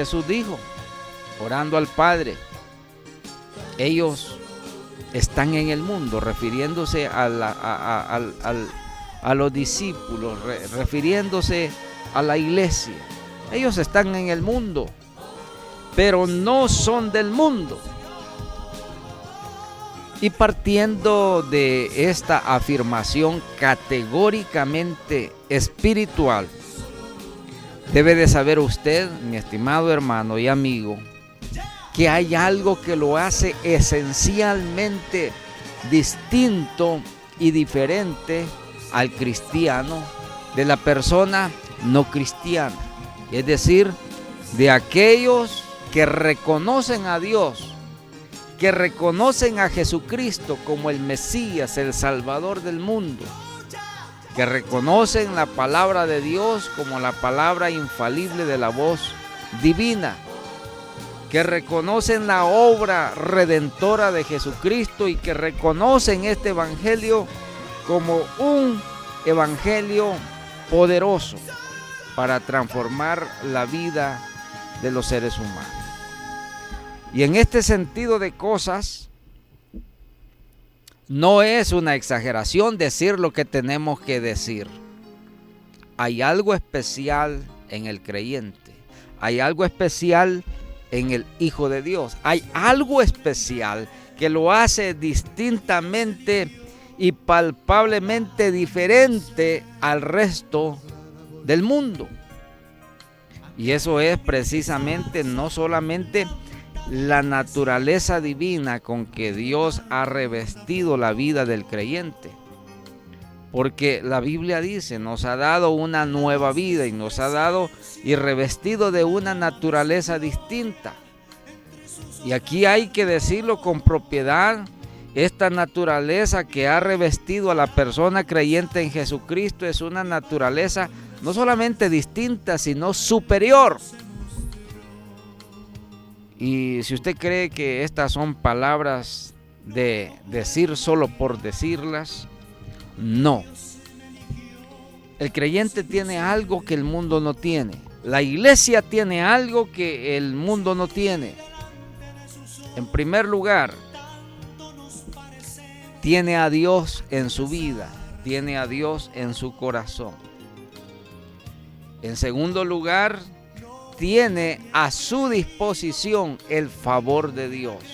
Jesús dijo, orando al Padre, ellos están en el mundo, refiriéndose a los discípulos, refiriéndose a la iglesia. Ellos están en el mundo, pero no son del mundo. Y partiendo de esta afirmación categóricamente espiritual, debe de saber usted, mi estimado hermano y amigo, que hay algo que lo hace esencialmente distinto y diferente al cristiano de la persona no cristiana. Es decir, de aquellos que reconocen a Dios, que reconocen a Jesucristo como el Mesías, el Salvador del mundo, que reconocen la palabra de Dios como la palabra infalible de la voz divina, que reconocen la obra redentora de Jesucristo y que reconocen este evangelio como un evangelio poderoso para transformar la vida de los seres humanos. Y en este sentido de cosas, no es una exageración decir lo que tenemos que decir. Hay algo especial en el creyente. Hay algo especial en el Hijo de Dios. Hay algo especial que lo hace distintamente y palpablemente diferente al resto del mundo. Y eso es precisamente no solamente la naturaleza divina con que Dios ha revestido la vida del creyente, porque la Biblia dice, nos ha dado una nueva vida y nos ha dado y revestido de una naturaleza distinta. Y aquí hay que decirlo con propiedad, esta naturaleza que ha revestido a la persona creyente en Jesucristo es una naturaleza no solamente distinta, sino superior. Y si usted cree que estas son palabras de decir solo por decirlas, no. El creyente tiene algo que el mundo no tiene. La iglesia tiene algo que el mundo no tiene. En primer lugar, tiene a Dios en su vida, tiene a Dios en su corazón. En segundo lugar, tiene a su disposición el favor de Dios.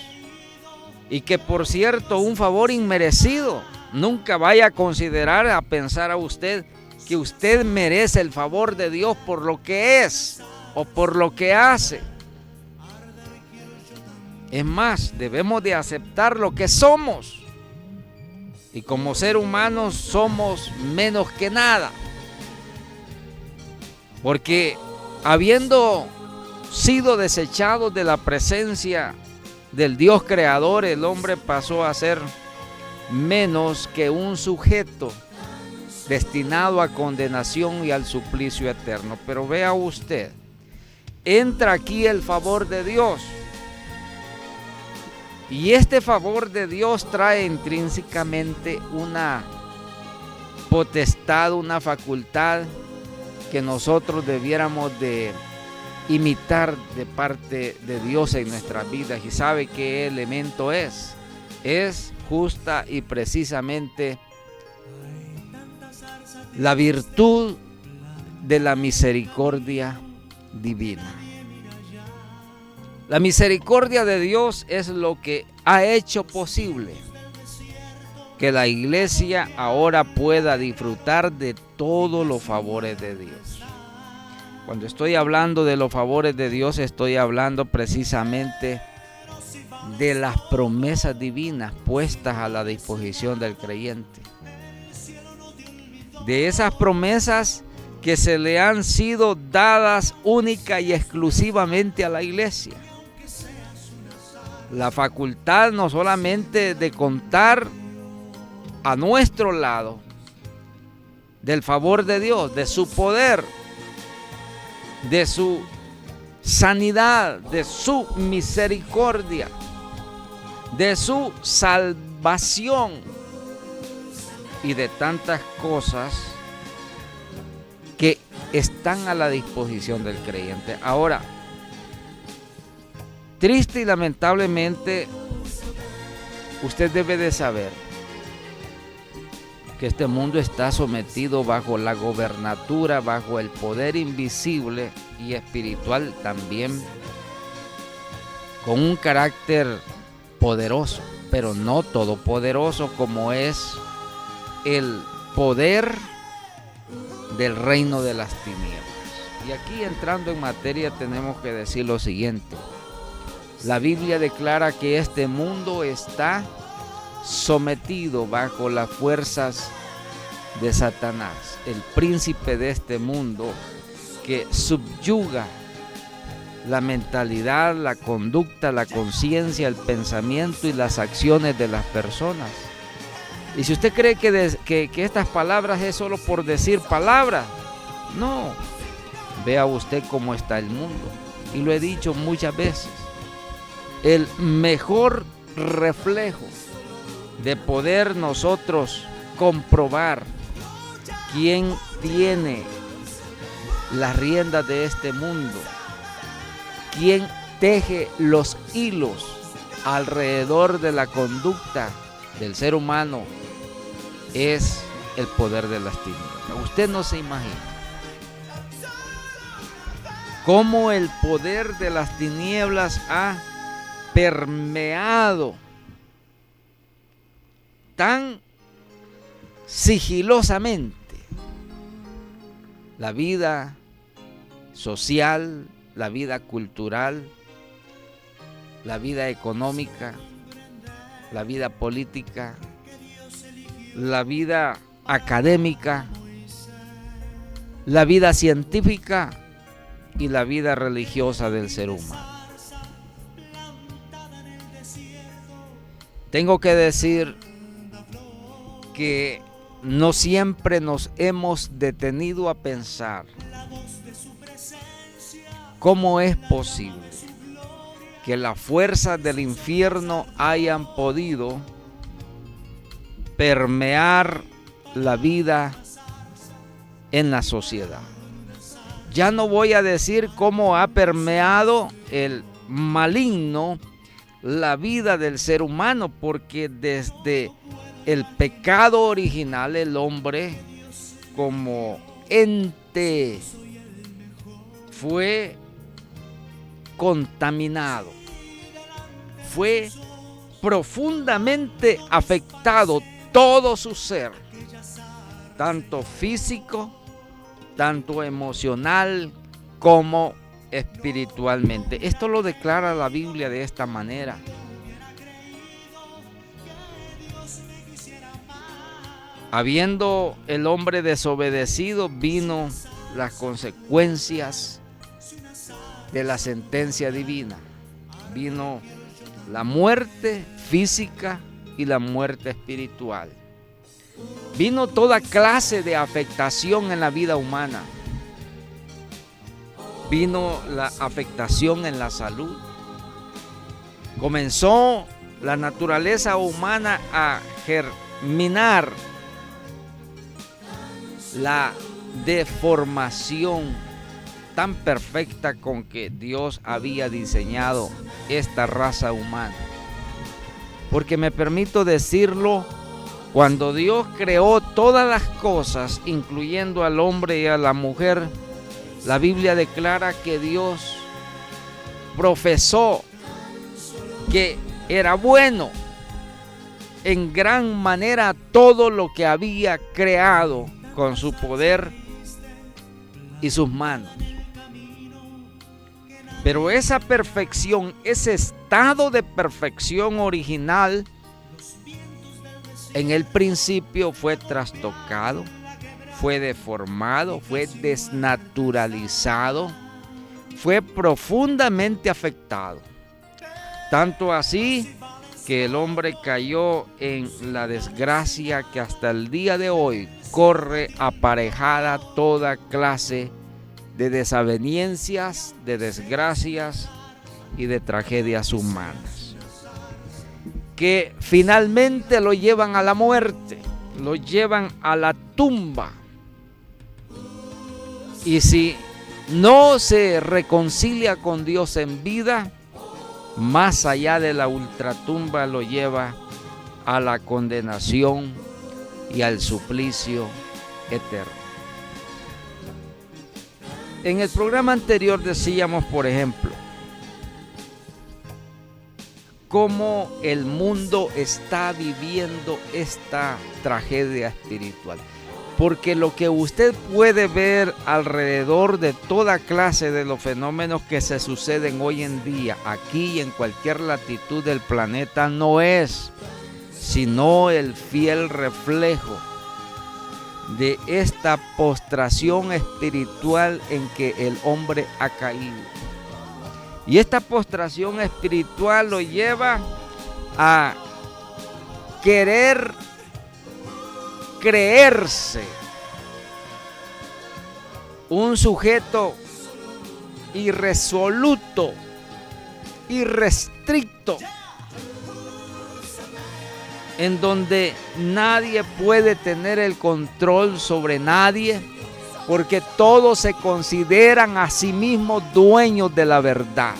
Y que por cierto, un favor inmerecido. Nunca vaya a considerar, a pensar a usted que usted merece el favor de Dios por lo que es o por lo que hace. Es más, debemos de aceptar lo que somos. Y como ser humanos somos menos que nada. Porque habiendo sido desechados de la presencia del Dios creador, el hombre pasó a ser menos que un sujeto destinado a condenación y al suplicio eterno. Pero vea usted, entra aquí el favor de Dios. Y este favor de Dios trae intrínsecamente una potestad, una facultad que nosotros debiéramos de imitar de parte de Dios en nuestras vidas. ¿Y sabe qué elemento es? Es justa y precisamente la virtud de la misericordia divina. La misericordia de Dios es lo que ha hecho posible que la iglesia ahora pueda disfrutar de todos los favores de Dios. Cuando estoy hablando de los favores de Dios, estoy hablando precisamente de las promesas divinas puestas a la disposición del creyente. De esas promesas que se le han sido dadas única y exclusivamente a la iglesia. La facultad no solamente de contar a nuestro lado del favor de Dios, de su poder, de su sanidad, de su misericordia, de su salvación y de tantas cosas que están a la disposición del creyente. Ahora, Triste y lamentablemente, usted debe de saber que este mundo está sometido bajo la gobernatura, bajo el poder invisible y espiritual también, con un carácter poderoso, pero no todopoderoso, como es el poder del reino de las tinieblas. Y aquí, entrando en materia, tenemos que decir lo siguiente. La Biblia declara que este mundo está sometido bajo las fuerzas de Satanás, el príncipe de este mundo, que subyuga la mentalidad, la conducta, la conciencia, el pensamiento y las acciones de las personas. Y si usted cree que estas palabras es solo por decir palabras, no. Vea usted cómo está el mundo. Y lo he dicho muchas veces. El mejor reflejo de poder nosotros comprobar quién tiene las riendas de este mundo, quién teje los hilos alrededor de la conducta del ser humano, es el poder de las tinieblas. Usted no se imagina cómo el poder de las tinieblas ha permeado tan sigilosamente la vida social, la vida cultural, la vida económica, la vida política, la vida académica, la vida científica y la vida religiosa del ser humano. Tengo que decir que no siempre nos hemos detenido a pensar cómo es posible que las fuerzas del infierno hayan podido permear la vida en la sociedad. Ya no voy a decir cómo ha permeado el maligno la vida del ser humano, porque desde el pecado original, el hombre como ente fue contaminado, fue profundamente afectado todo su ser, tanto físico, tanto emocional como espiritualmente. Esto lo declara la Biblia de esta manera. Habiendo el hombre desobedecido, vino las consecuencias de la sentencia divina. Vino la muerte física y la muerte espiritual. Vino toda clase de afectación en la vida humana. Vino la afectación en la salud. Comenzó la naturaleza humana a germinar la deformación tan perfecta con que Dios había diseñado esta raza humana. Porque me permito decirlo, cuando Dios creó todas las cosas, incluyendo al hombre y a la mujer, la Biblia declara que Dios profesó que era bueno en gran manera todo lo que había creado con su poder y sus manos. Pero esa perfección, ese estado de perfección original, en el principio fue trastocado, fue deformado, fue desnaturalizado, fue profundamente afectado. Tanto así que el hombre cayó en la desgracia que hasta el día de hoy corre aparejada toda clase de desavenencias, de desgracias y de tragedias humanas, que finalmente lo llevan a la muerte, lo llevan a la tumba. Y si no se reconcilia con Dios en vida, más allá de la ultratumba lo lleva a la condenación y al suplicio eterno. En el programa anterior decíamos, por ejemplo, cómo el mundo está viviendo esta tragedia espiritual. Porque lo que usted puede ver alrededor de toda clase de los fenómenos que se suceden hoy en día, aquí y en cualquier latitud del planeta, no es sino el fiel reflejo de esta postración espiritual en que el hombre ha caído. Y esta postración espiritual lo lleva a querer creerse un sujeto irresoluto, irrestricto, en donde nadie puede tener el control sobre nadie, porque todos se consideran a sí mismos dueños de la verdad.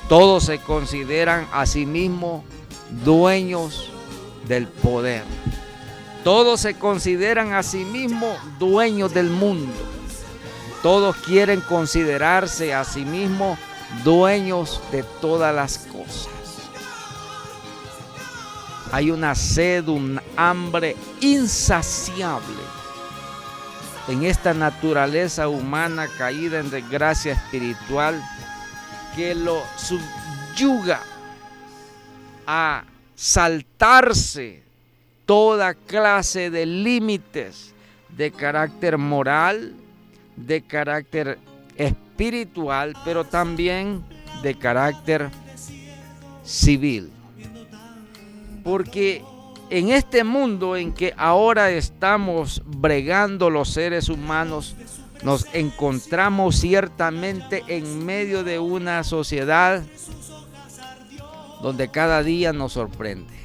Todos se consideran a sí mismos dueños del poder. Todos se consideran a sí mismos dueños del mundo. Todos quieren considerarse a sí mismos dueños de todas las cosas. Hay una sed, un hambre insaciable en esta naturaleza humana caída en desgracia espiritual que lo subyuga a saltarse toda clase de límites de carácter moral, de carácter espiritual, pero también de carácter civil. Porque en este mundo en que ahora estamos bregando los seres humanos, nos encontramos ciertamente en medio de una sociedad donde cada día nos sorprende.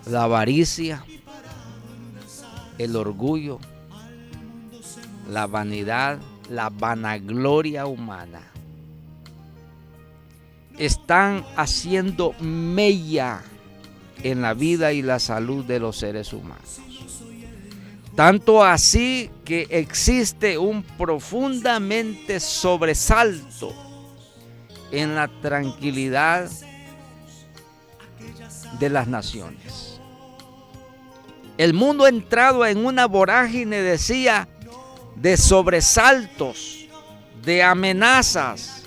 La avaricia, el orgullo, la vanidad, la vanagloria humana están haciendo mella en la vida y la salud de los seres humanos. Tanto así que existe un profundamente sobresalto en la tranquilidad de las naciones. El mundo ha entrado en una vorágine, decía, de sobresaltos, de amenazas,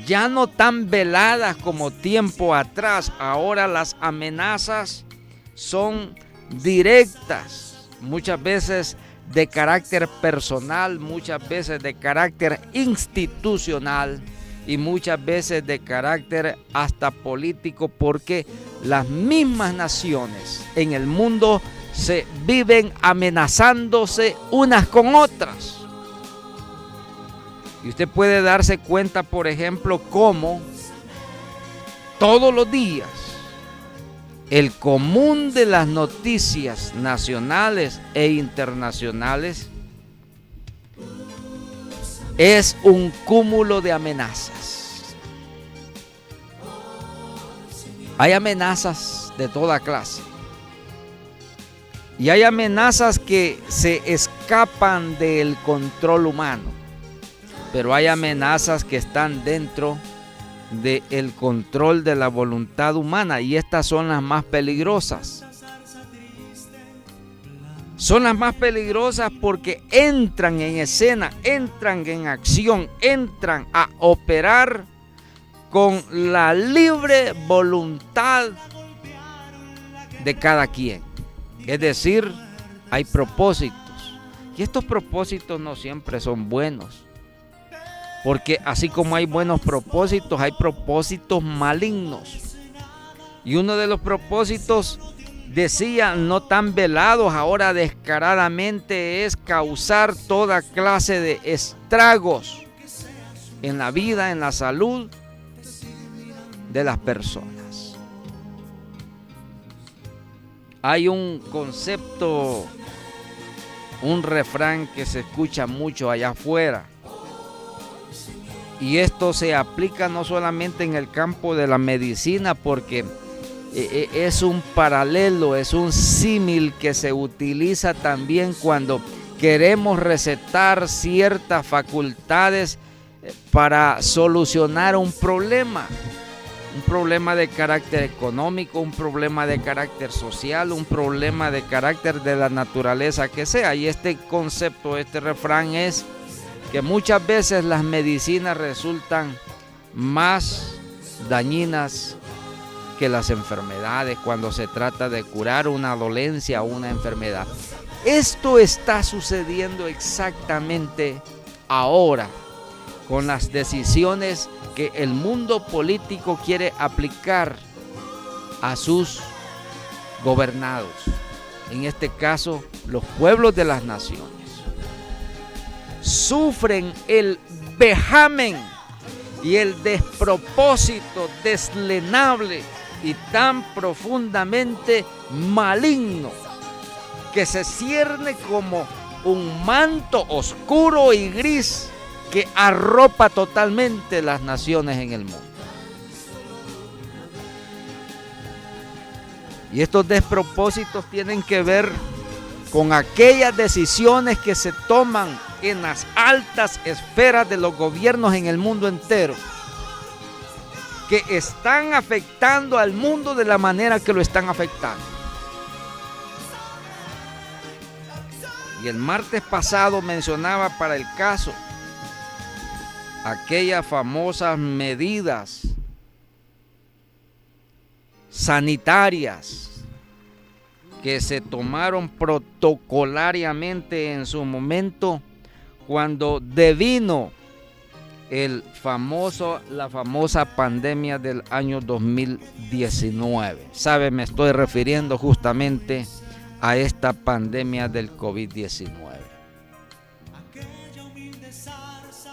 ya no tan veladas como tiempo atrás. Ahora las amenazas son directas, muchas veces de carácter personal, muchas veces de carácter institucional y muchas veces de carácter hasta político, porque las mismas naciones en el mundo se viven amenazándose unas con otras. Y usted puede darse cuenta, por ejemplo, cómo todos los días el común de las noticias nacionales e internacionales es un cúmulo de amenazas. Hay amenazas de toda clase. Y hay amenazas que se escapan del control humano, pero hay amenazas que están dentro del control de la voluntad humana, y estas son las más peligrosas. Son las más peligrosas porque entran en escena, entran en acción, entran a operar con la libre voluntad de cada quien. Es decir, hay propósitos, y estos propósitos no siempre son buenos, porque así como hay buenos propósitos, hay propósitos malignos. Y uno de los propósitos, decía, no tan velados, ahora descaradamente, es causar toda clase de estragos en la vida, en la salud de las personas. Hay un concepto, un refrán que se escucha mucho allá afuera, Y esto se aplica no solamente en el campo de la medicina, porque es un paralelo, es un símil que se utiliza también cuando queremos recetar ciertas facultades para solucionar un problema de carácter económico, un problema de carácter social, un problema de carácter de la naturaleza que sea. Y este concepto, este refrán es que muchas veces las medicinas resultan más dañinas que las enfermedades cuando se trata de curar una dolencia o una enfermedad. Esto está sucediendo exactamente ahora con las decisiones que el mundo político quiere aplicar a sus gobernados, en este caso los pueblos de las naciones. Sufren el vejamen y el despropósito deslenable y tan profundamente maligno que se cierne como un manto oscuro y gris que arropa totalmente las naciones en el mundo. Y estos despropósitos tienen que ver con aquellas decisiones que se toman en las altas esferas de los gobiernos en el mundo entero, que están afectando al mundo de la manera que lo están afectando. Y el martes pasado mencionaba para el caso aquellas famosas medidas sanitarias que se tomaron protocolariamente en su momento cuando devino la famosa pandemia del año 2019. ¿Sabe? Me estoy refiriendo justamente a esta pandemia del COVID-19.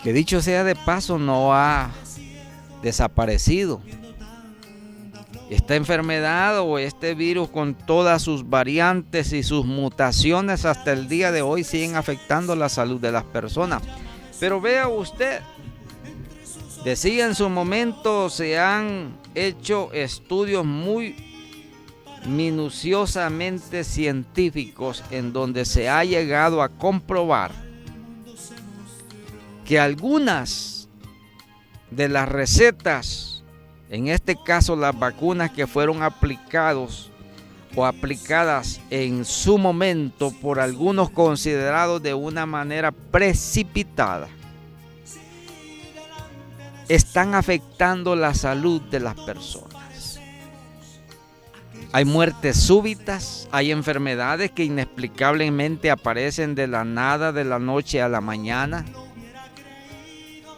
Que dicho sea de paso, no ha desaparecido. Esta enfermedad o este virus, con todas sus variantes y sus mutaciones, hasta el día de hoy siguen afectando la salud de las personas. Pero vea usted, decía en su momento, se han hecho estudios muy minuciosamente científicos en donde se ha llegado a comprobar que algunas de las recetas, en este caso las vacunas que fueron aplicadas en su momento por algunos considerados de una manera precipitada, están afectando la salud de las personas. Hay muertes súbitas, hay enfermedades que inexplicablemente aparecen de la nada, de la noche a la mañana.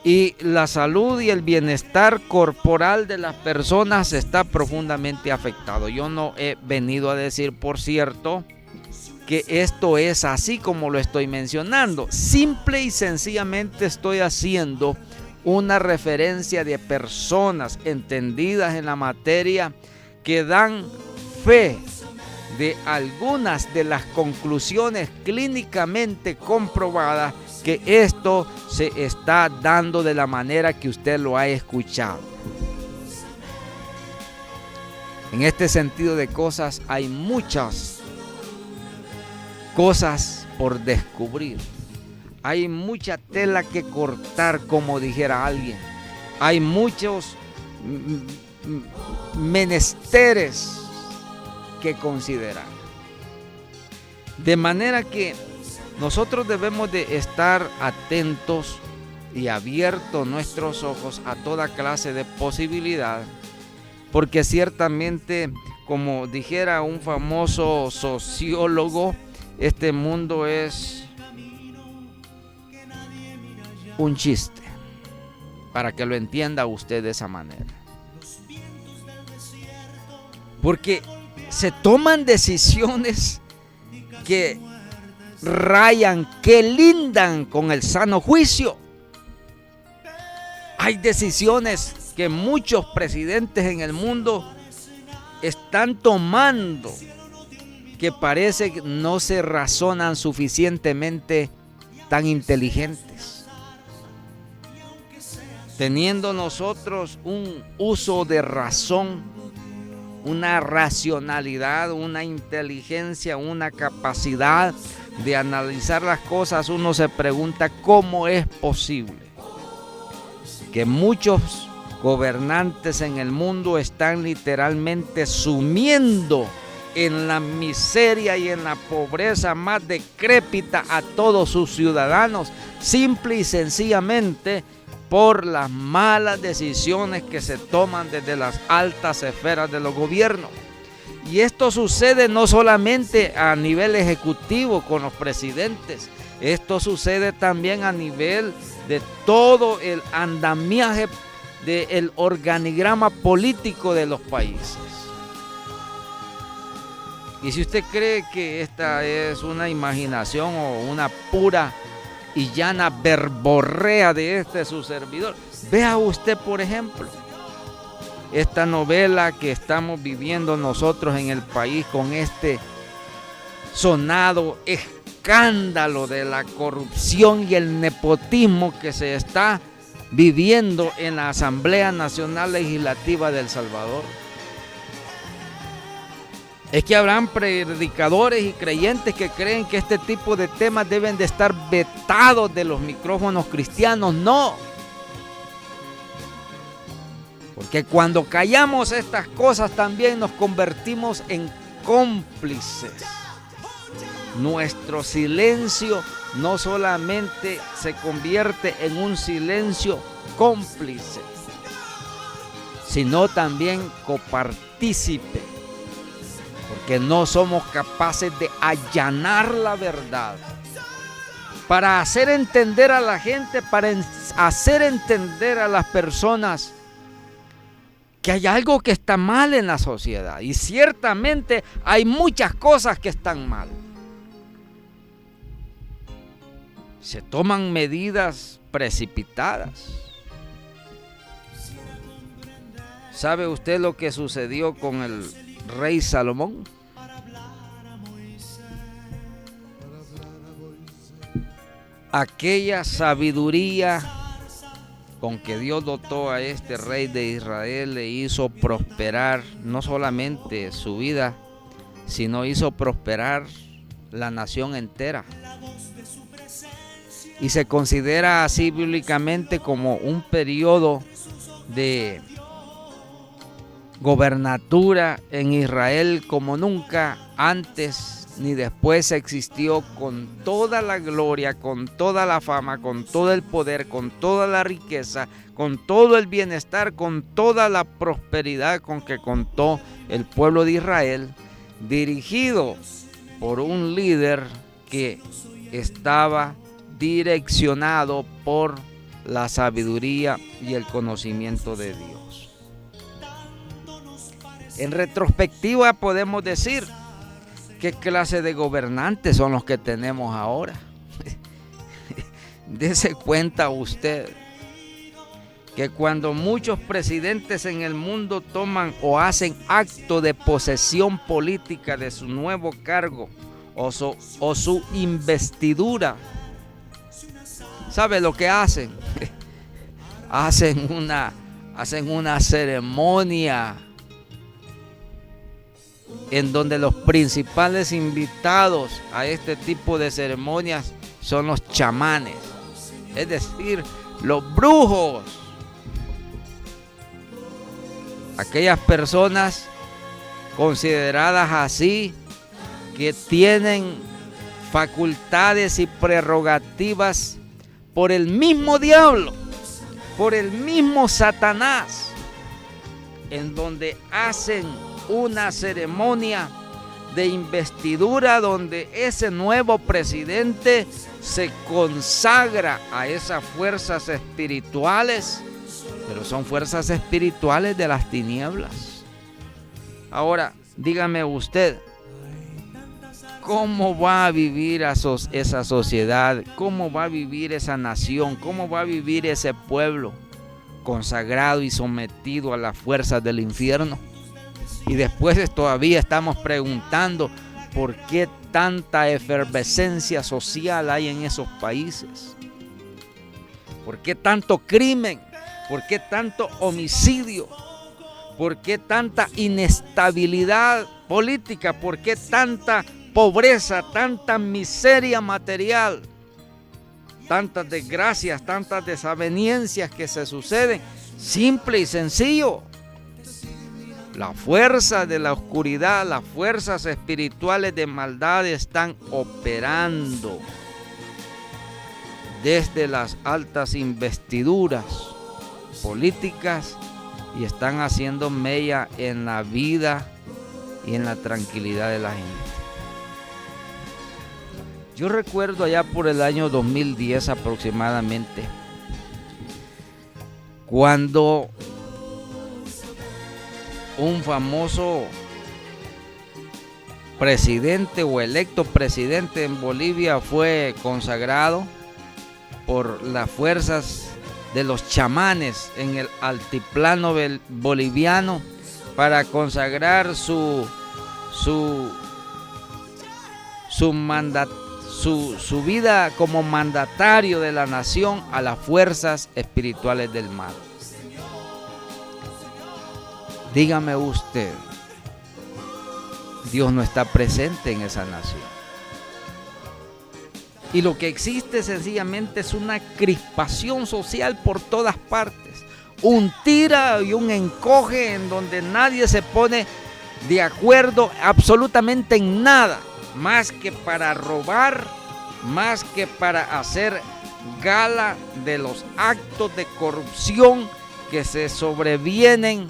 Y la salud y el bienestar corporal de las personas está profundamente afectado. Yo no he venido a decir, por cierto, que esto es así como lo estoy mencionando. Simple y sencillamente estoy haciendo una referencia de personas entendidas en la materia que dan fe de algunas de las conclusiones clínicamente comprobadas que esto se está dando de la manera que usted lo ha escuchado. En este sentido de cosas hay muchas cosas por descubrir. Hay mucha tela que cortar, como dijera alguien. Hay muchos menesteres que considerar. De manera que nosotros debemos de estar atentos y abiertos nuestros ojos a toda clase de posibilidad, porque ciertamente, como dijera un famoso sociólogo, este mundo es un chiste, para que lo entienda usted de esa manera. Porque se toman decisiones que rayan, que lindan con el sano juicio. Hay decisiones que muchos presidentes en el mundo están tomando que parece que no se razonan suficientemente tan inteligentes. teniendo nosotros un uso de razón, una racionalidad, una inteligencia, una capacidad de analizar las cosas, uno se pregunta cómo es posible que muchos gobernantes en el mundo están literalmente sumiendo en la miseria y en la pobreza más decrépita a todos sus ciudadanos, simple y sencillamente por las malas decisiones que se toman desde las altas esferas de los gobiernos. Y esto sucede no solamente a nivel ejecutivo con los presidentes, esto sucede también a nivel de todo el andamiaje del organigrama político de los países. Y si usted cree que esta es una imaginación o una pura y llana verborrea de su servidor, vea usted, por ejemplo, esta novela que estamos viviendo nosotros en el país con este sonado escándalo de la corrupción y el nepotismo que se está viviendo en la Asamblea Nacional Legislativa de El Salvador. Es que habrán predicadores y creyentes que creen que este tipo de temas deben de estar vetados de los micrófonos cristianos. No. Porque cuando callamos estas cosas también nos convertimos en cómplices. Nuestro silencio no solamente se convierte en un silencio cómplice, sino también copartícipe, porque no somos capaces de allanar la verdad para hacer entender a la gente, para hacer entender a las personas que hay algo que está mal en la sociedad. Y ciertamente hay muchas cosas que están mal. Se toman medidas precipitadas. ¿Sabe usted lo que sucedió con el rey Salomón? Aquella sabiduría con que Dios dotó a este rey de Israel le hizo prosperar no solamente su vida, sino hizo prosperar la nación entera. Y se considera así bíblicamente como un periodo de gobernatura en Israel como nunca antes ni después existió, con toda la gloria, con toda la fama, con todo el poder, con toda la riqueza, con todo el bienestar, con toda la prosperidad con que contó el pueblo de Israel, dirigido por un líder que estaba direccionado por la sabiduría y el conocimiento de Dios. En retrospectiva podemos decir, ¿qué clase de gobernantes son los que tenemos ahora? Dese cuenta usted que cuando muchos presidentes en el mundo toman o hacen acto de posesión política de su nuevo cargo o su investidura, ¿sabe lo que hacen? Hacen una ceremonia en donde los principales invitados a este tipo de ceremonias son los chamanes, es decir, los brujos. Aquellas personas consideradas así que tienen facultades y prerrogativas por el mismo diablo, por el mismo Satanás, en donde hacen una ceremonia de investidura donde ese nuevo presidente se consagra a esas fuerzas espirituales, pero son fuerzas espirituales de las tinieblas. Ahora, dígame usted, ¿cómo va a vivir esa sociedad? ¿Cómo va a vivir esa nación? ¿Cómo va a vivir ese pueblo consagrado y sometido a las fuerzas del infierno? Y después todavía estamos preguntando por qué tanta efervescencia social hay en esos países. ¿Por qué tanto crimen? ¿Por qué tanto homicidio? ¿Por qué tanta inestabilidad política? ¿Por qué tanta pobreza, tanta miseria material? Tantas desgracias, tantas desavenencias que se suceden. Simple y sencillo. La fuerza de la oscuridad, las fuerzas espirituales de maldad están operando desde las altas investiduras políticas y están haciendo mella en la vida y en la tranquilidad de la gente. Yo recuerdo allá por el año 2010 aproximadamente, cuando un famoso presidente o electo presidente en Bolivia fue consagrado por las fuerzas de los chamanes en el altiplano boliviano para consagrar su vida como mandatario de la nación a las fuerzas espirituales del mal. Dígame usted, Dios no está presente en esa nación. Y lo que existe sencillamente es una crispación social por todas partes. Un tira y un encoge en donde nadie se pone de acuerdo absolutamente en nada. Más que para robar, más que para hacer gala de los actos de corrupción que se sobrevienen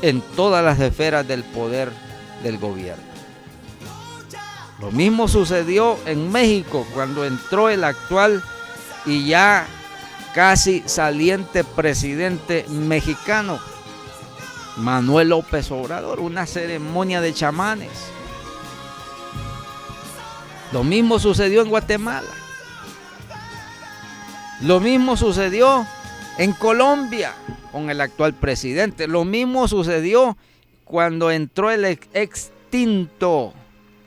en todas las esferas del poder del gobierno. Lo mismo sucedió en México cuando entró el actual y ya casi saliente presidente mexicano, Manuel López Obrador, una ceremonia de chamanes. Lo mismo sucedió en Guatemala. Lo mismo sucedió en Colombia con el actual presidente. Lo mismo sucedió cuando entró el extinto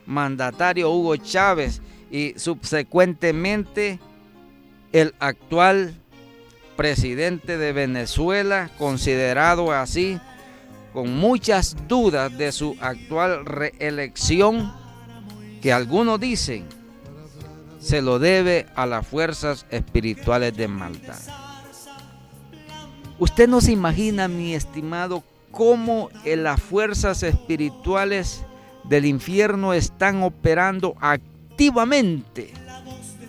mandatario Hugo Chávez y subsecuentemente el actual presidente de Venezuela, considerado así, con muchas dudas de su actual reelección, que algunos dicen se lo debe a las fuerzas espirituales de maldad. Usted no se imagina, mi estimado, cómo las fuerzas espirituales del infierno están operando activamente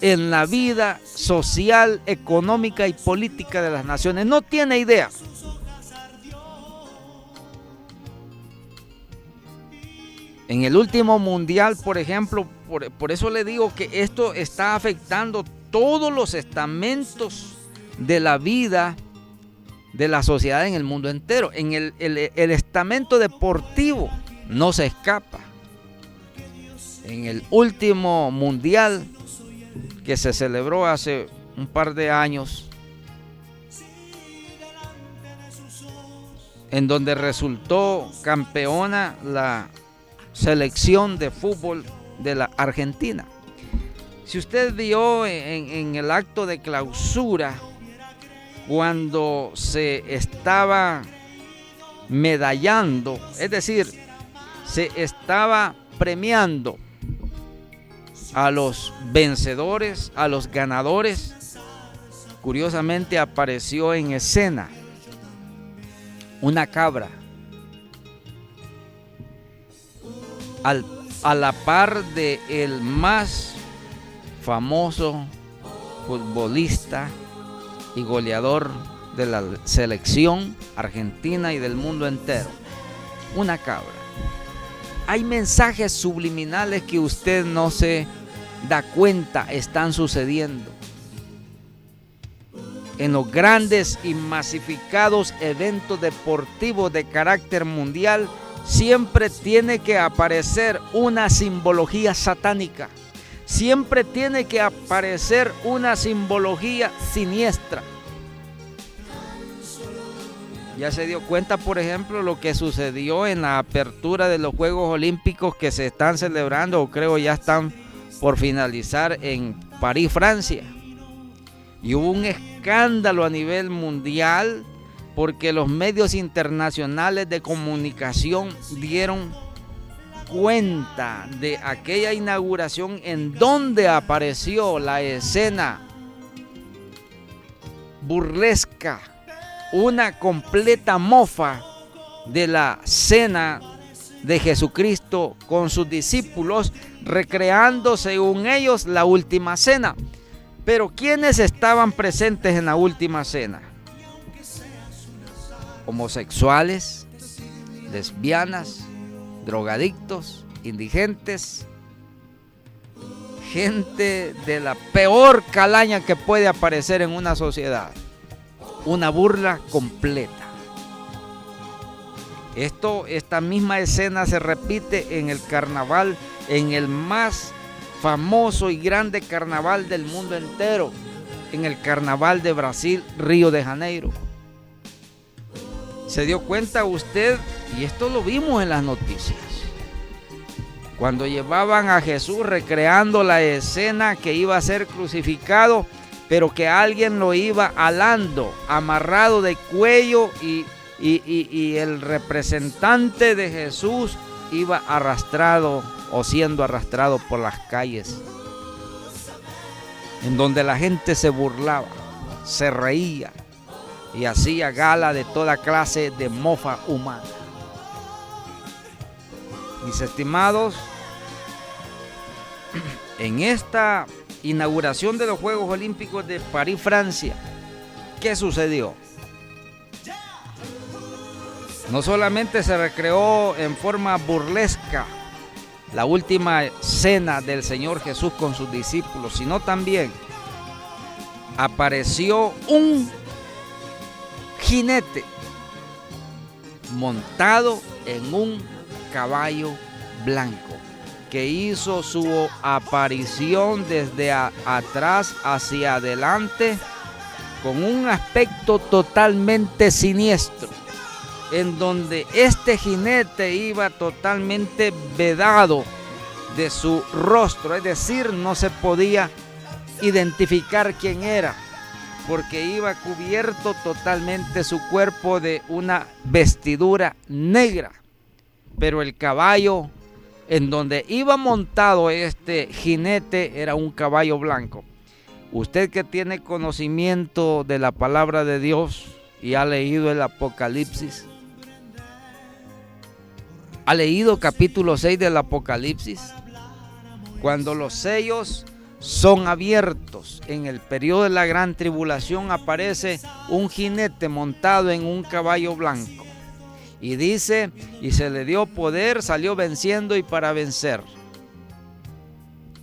en la vida social, económica y política de las naciones. No tiene idea. En el último mundial, por ejemplo, por eso le digo que esto está afectando todos los estamentos de la vida de la sociedad en el mundo entero. En el estamento deportivo no se escapa. En el último mundial que se celebró hace un par de años, en donde resultó campeona la selección de fútbol de la Argentina. Si usted vio en el acto de clausura, cuando se estaba medallando, es decir, se estaba premiando a los vencedores, a los ganadores, curiosamente apareció en escena una cabra a la par de el más famoso futbolista y goleador de la selección argentina y del mundo entero. Una cabra. Hay mensajes subliminales que usted no se da cuenta están sucediendo. En los grandes y masificados eventos deportivos de carácter mundial, siempre tiene que aparecer una simbología satánica. Siempre tiene que aparecer una simbología siniestra. Ya se dio cuenta, por ejemplo, lo que sucedió en la apertura de los Juegos Olímpicos que se están celebrando, o creo ya están por finalizar, en París, Francia. Y hubo un escándalo a nivel mundial porque los medios internacionales de comunicación dieron cuenta de aquella inauguración en donde apareció la escena burlesca, una completa mofa de la cena de Jesucristo con sus discípulos, recreando según ellos la última cena. Pero ¿quiénes estaban presentes en la última cena? Homosexuales, lesbianas, drogadictos, indigentes, gente de la peor calaña que puede aparecer en una sociedad. Una burla completa. Esta misma escena se repite en el carnaval, en el más famoso y grande carnaval del mundo entero, en el carnaval de Brasil, Río de Janeiro. ¿Se dio cuenta usted? Y esto lo vimos en las noticias. Cuando llevaban a Jesús recreando la escena que iba a ser crucificado, pero que alguien lo iba alando, amarrado de cuello y el representante de Jesús iba arrastrado o siendo arrastrado por las calles, en donde la gente se burlaba, se reía y hacía gala de toda clase de mofa humana. Mis estimados, en esta inauguración de los Juegos Olímpicos de París, Francia, ¿qué sucedió? No solamente se recreó en forma burlesca la última cena del Señor Jesús con sus discípulos, sino también apareció un jinete montado en un caballo blanco que hizo su aparición desde atrás hacia adelante con un aspecto totalmente siniestro, en donde este jinete iba totalmente vedado de su rostro, es decir, no se podía identificar quién era, porque iba cubierto totalmente su cuerpo de una vestidura negra, pero el caballo en donde iba montado este jinete era un caballo blanco. Usted que tiene conocimiento de la palabra de Dios y ha leído el Apocalipsis, ¿ha leído capítulo 6 del Apocalipsis? Cuando los sellos son abiertos en el periodo de la gran tribulación, aparece un jinete montado en un caballo blanco. Y dice, y se le dio poder, salió venciendo y para vencer.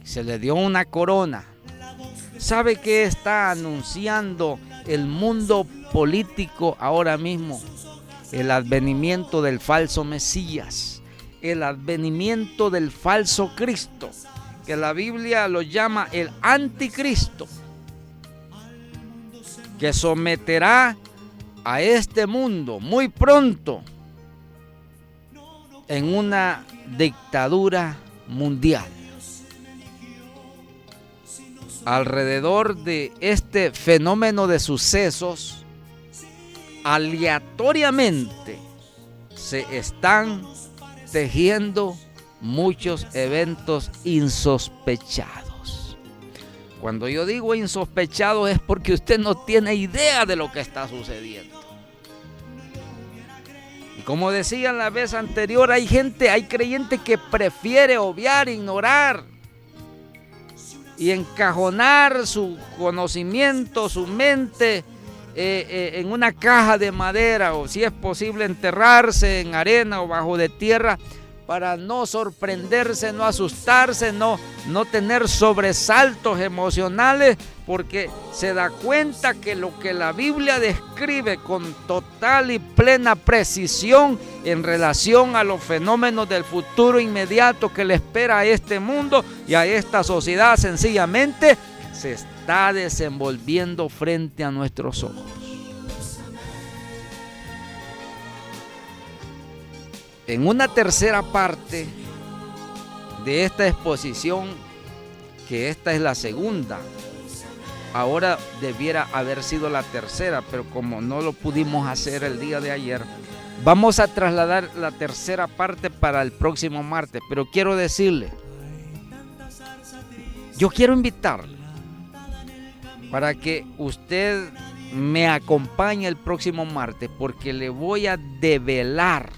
Se le dio una corona. ¿Sabe qué está anunciando el mundo político ahora mismo? El advenimiento del falso Mesías, el advenimiento del falso Cristo, que la Biblia lo llama el anticristo, que someterá a este mundo muy pronto en una dictadura mundial. Alrededor de este fenómeno de sucesos, aleatoriamente se están tejiendo muchos eventos insospechados. Cuando yo digo insospechados es porque usted no tiene idea de lo que está sucediendo. Y como decía la vez anterior, hay creyentes que prefiere obviar, ignorar y encajonar su conocimiento, su mente en una caja de madera, o si es posible enterrarse en arena o bajo de tierra, para no sorprenderse, no asustarse, no tener sobresaltos emocionales, porque se da cuenta que lo que la Biblia describe con total y plena precisión en relación a los fenómenos del futuro inmediato que le espera a este mundo y a esta sociedad, sencillamente se está desenvolviendo frente a nuestros ojos. En una tercera parte de esta exposición, que esta es la segunda, ahora debiera haber sido la tercera, pero como no lo pudimos hacer el día de ayer, vamos a trasladar la tercera parte para el próximo martes. Pero quiero decirle, yo quiero invitarle para que usted me acompañe el próximo martes, porque le voy a develar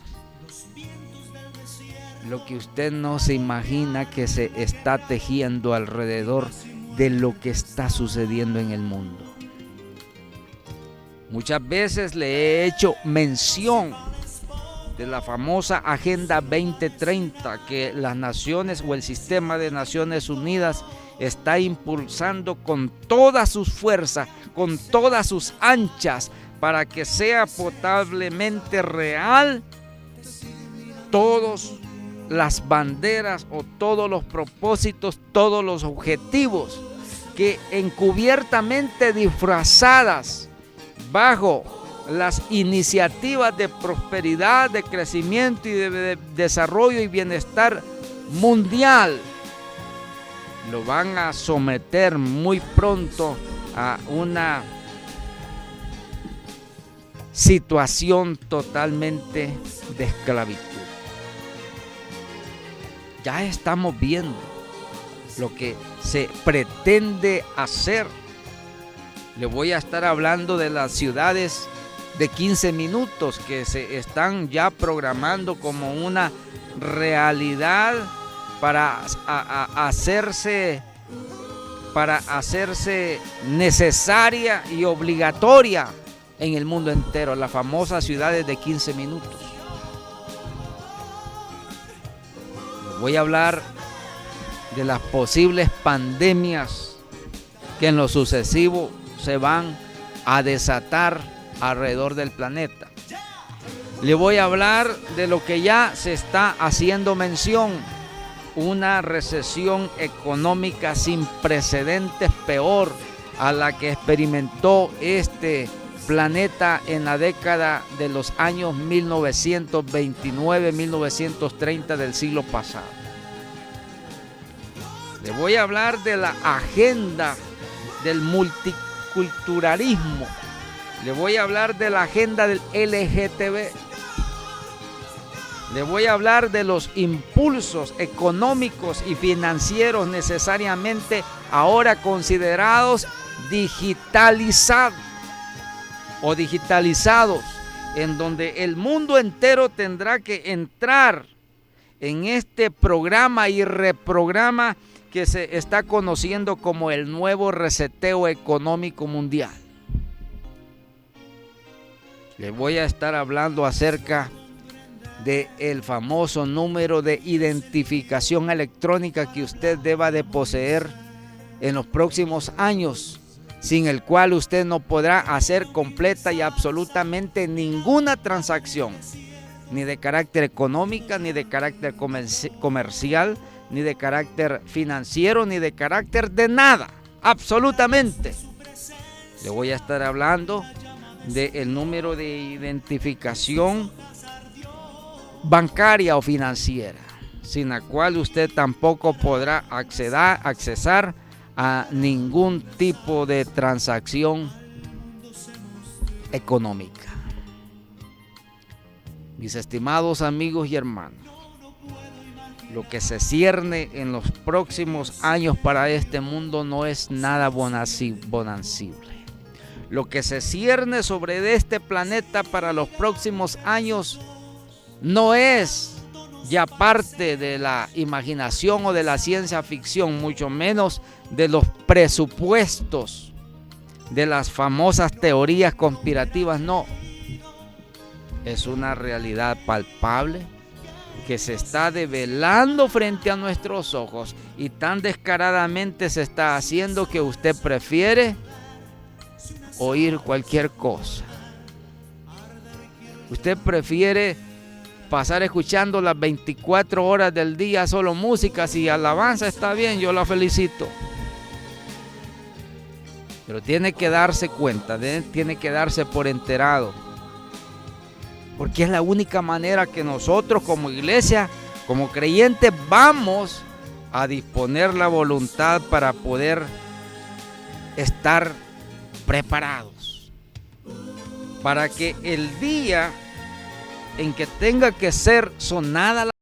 lo que usted no se imagina que se está tejiendo alrededor de lo que está sucediendo en el mundo. Muchas veces le he hecho mención de la famosa Agenda 2030 que las naciones o el sistema de Naciones Unidas está impulsando con todas sus fuerzas, con todas sus anchas, para que sea potablemente real todas las banderas o todos los propósitos, todos los objetivos que encubiertamente disfrazadas bajo las iniciativas de prosperidad, de crecimiento y de desarrollo y bienestar mundial lo van a someter muy pronto a una situación totalmente de esclavitud. Ya estamos viendo lo que se pretende hacer. Le voy a estar hablando de las ciudades de 15 minutos que se están ya programando como una realidad para hacerse necesaria y obligatoria en el mundo entero, las famosas ciudades de 15 minutos. Voy a hablar de las posibles pandemias que en lo sucesivo se van a desatar alrededor del planeta. Le voy a hablar de lo que ya se está haciendo mención, una recesión económica sin precedentes, peor a la que experimentó este planeta en la década de los años 1929-1930 del siglo pasado. Le voy a hablar de la agenda del multiculturalismo. Le voy a hablar de la agenda del LGTB. Le voy a hablar de los impulsos económicos y financieros necesariamente ahora considerados digitalizados, en donde el mundo entero tendrá que entrar en este programa y reprograma que se está conociendo como el nuevo reseteo económico mundial. Le voy a estar hablando acerca del famoso número de identificación electrónica que usted deba de poseer en los próximos años, sin el cual usted no podrá hacer completa y absolutamente ninguna transacción, ni de carácter económica, ni de carácter comercial, ni de carácter financiero, ni de carácter de nada, absolutamente. Le voy a estar hablando del número de identificación bancaria o financiera, sin la cual usted tampoco podrá accesar a ningún tipo de transacción económica. Mis estimados amigos y hermanos, lo que se cierne en los próximos años para este mundo no es nada bonancible. Lo que se cierne sobre este planeta para los próximos años no es ya parte de la imaginación o de la ciencia ficción, mucho menos de los presupuestos de las famosas teorías conspirativas. No, es una realidad palpable que se está develando frente a nuestros ojos y tan descaradamente se está haciendo que usted prefiere oír cualquier cosa. Usted prefiere pasar escuchando las 24 horas del día solo música. Si alabanza está bien, yo la felicito. Pero tiene que darse cuenta, tiene que darse por enterado. Porque es la única manera que nosotros como iglesia, como creyentes, vamos a disponer la voluntad para poder estar preparados para que el día en que tenga que ser sonada la